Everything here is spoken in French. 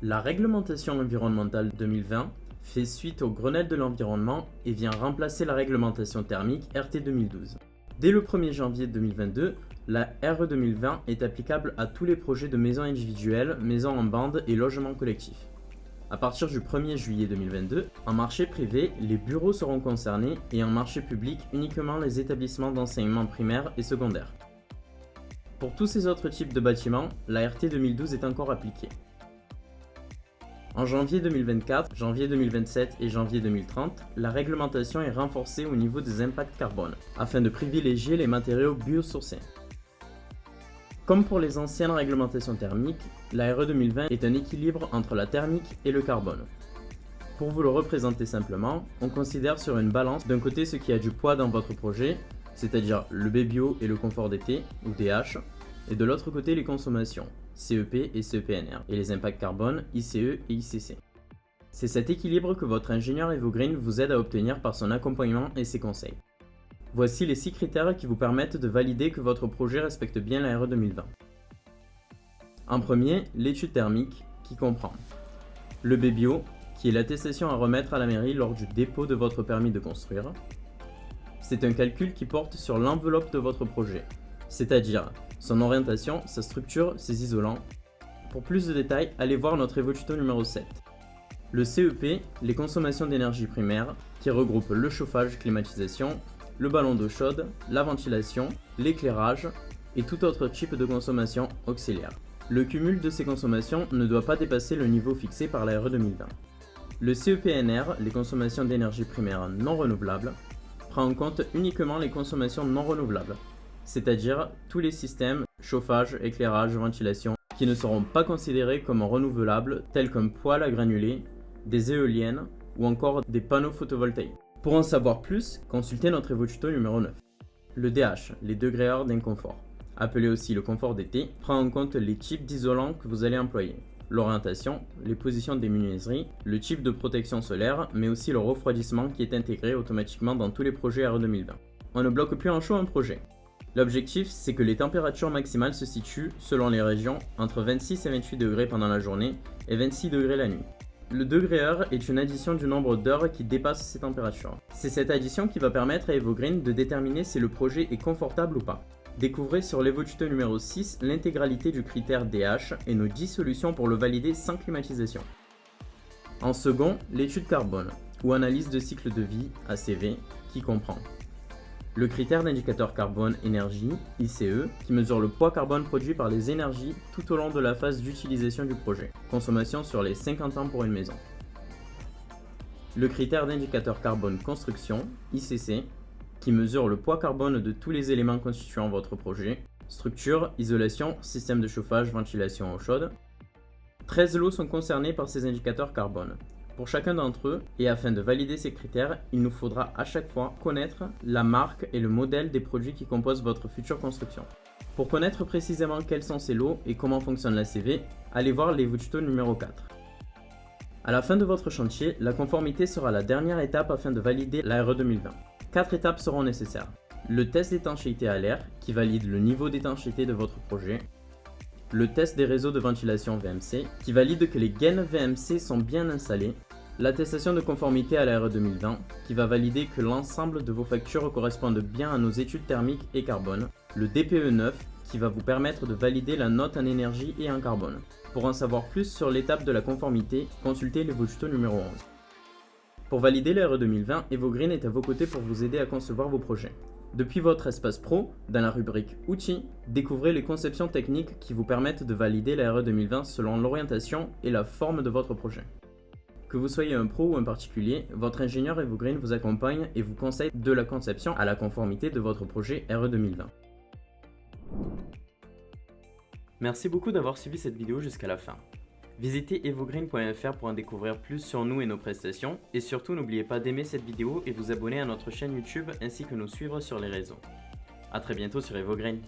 La réglementation environnementale 2020 fait suite au Grenelle de l'environnement et vient remplacer la réglementation thermique RT 2012. Dès le 1er janvier 2022, la RE 2020 est applicable à tous les projets de maisons individuelles, maisons en bande et logements collectifs. À partir du 1er juillet 2022, en marché privé, les bureaux seront concernés et en marché public uniquement les établissements d'enseignement primaire et secondaire. Pour tous ces autres types de bâtiments, la RT 2012 est encore appliquée. En janvier 2024, janvier 2027 et janvier 2030, la réglementation est renforcée au niveau des impacts carbone, afin de privilégier les matériaux biosourcés. Comme pour les anciennes réglementations thermiques, la RE 2020 est un équilibre entre la thermique et le carbone. Pour vous le représenter simplement, on considère sur une balance d'un côté ce qui a du poids dans votre projet, c'est-à-dire le B-Bio et le confort d'été, ou DH, et de l'autre côté les consommations, CEP et CEPNR, et les impacts carbone, ICE et ICC. C'est cet équilibre que votre ingénieur EvoGreen vous aide à obtenir par son accompagnement et ses conseils. Voici les 6 critères qui vous permettent de valider que votre projet respecte bien la RE 2020. En premier, l'étude thermique qui comprend le B-Bio, qui est l'attestation à remettre à la mairie lors du dépôt de votre permis de construire. C'est un calcul qui porte sur l'enveloppe de votre projet, c'est-à-dire son orientation, sa structure, ses isolants. Pour plus de détails, allez voir notre Evotuto numéro 7. Le CEP, les consommations d'énergie primaire, qui regroupe le chauffage, climatisation, le ballon d'eau chaude, la ventilation, l'éclairage et tout autre type de consommation auxiliaire. Le cumul de ces consommations ne doit pas dépasser le niveau fixé par la RE 2020. Le CEPNR, les consommations d'énergie primaire non renouvelables, prend en compte uniquement les consommations non renouvelables, c'est-à-dire tous les systèmes, chauffage, éclairage, ventilation, qui ne seront pas considérés comme renouvelables, tels qu'un poêle à granulés, des éoliennes ou encore des panneaux photovoltaïques. Pour en savoir plus, consultez notre Evotuto numéro 9. Le DH, les degrés hors d'inconfort, appelé aussi le confort d'été, prend en compte les types d'isolants que vous allez employer, l'orientation, les positions des menuiseries, le type de protection solaire, mais aussi le refroidissement qui est intégré automatiquement dans tous les projets RE 2020. On ne bloque plus en chaud un projet. L'objectif, c'est que les températures maximales se situent, selon les régions, entre 26 et 28 degrés pendant la journée et 26 degrés la nuit. Le degré heure est une addition du nombre d'heures qui dépasse ces températures. C'est cette addition qui va permettre à EvoGreen de déterminer si le projet est confortable ou pas. Découvrez sur l'Evotuto numéro 6 l'intégralité du critère DH et nos 10 solutions pour le valider sans climatisation. En second, l'étude carbone, ou analyse de cycle de vie, ACV, qui comprend le critère d'indicateur carbone énergie, ICE, qui mesure le poids carbone produit par les énergies tout au long de la phase d'utilisation du projet, consommation sur les 50 ans pour une maison. Le critère d'indicateur carbone construction, ICC, qui mesure le poids carbone de tous les éléments constituant votre projet, structure, isolation, système de chauffage, ventilation eau chaude. 13 lots sont concernés par ces indicateurs carbone. Pour chacun d'entre eux, et afin de valider ces critères, il nous faudra à chaque fois connaître la marque et le modèle des produits qui composent votre future construction. Pour connaître précisément quels sont ces lots et comment fonctionne l'ACV, allez voir l'Evotuto numéro 4. À la fin de votre chantier, la conformité sera la dernière étape afin de valider la RE 2020. 4 étapes seront nécessaires. Le test d'étanchéité à l'air, qui valide le niveau d'étanchéité de votre projet. Le test des réseaux de ventilation VMC, qui valide que les gaines VMC sont bien installées. L'attestation de conformité à la RE 2020, qui va valider que l'ensemble de vos factures correspondent bien à nos études thermiques et carbone. Le DPE 9, qui va vous permettre de valider la note en énergie et en carbone. Pour en savoir plus sur l'étape de la conformité, consultez l'Evotuto numéro 11. Pour valider la RE 2020, EvoGreen est à vos côtés pour vous aider à concevoir vos projets. Depuis votre espace pro, dans la rubrique Outils, découvrez les conceptions techniques qui vous permettent de valider la RE 2020 selon l'orientation et la forme de votre projet. Que vous soyez un pro ou un particulier, votre ingénieur EvoGreen vous accompagne et vous conseille de la conception à la conformité de votre projet RE 2020. Merci beaucoup d'avoir suivi cette vidéo jusqu'à la fin. Visitez evogreen.fr pour en découvrir plus sur nous et nos prestations, et surtout n'oubliez pas d'aimer cette vidéo et vous abonner à notre chaîne YouTube ainsi que nous suivre sur les réseaux. A très bientôt sur EvoGreen.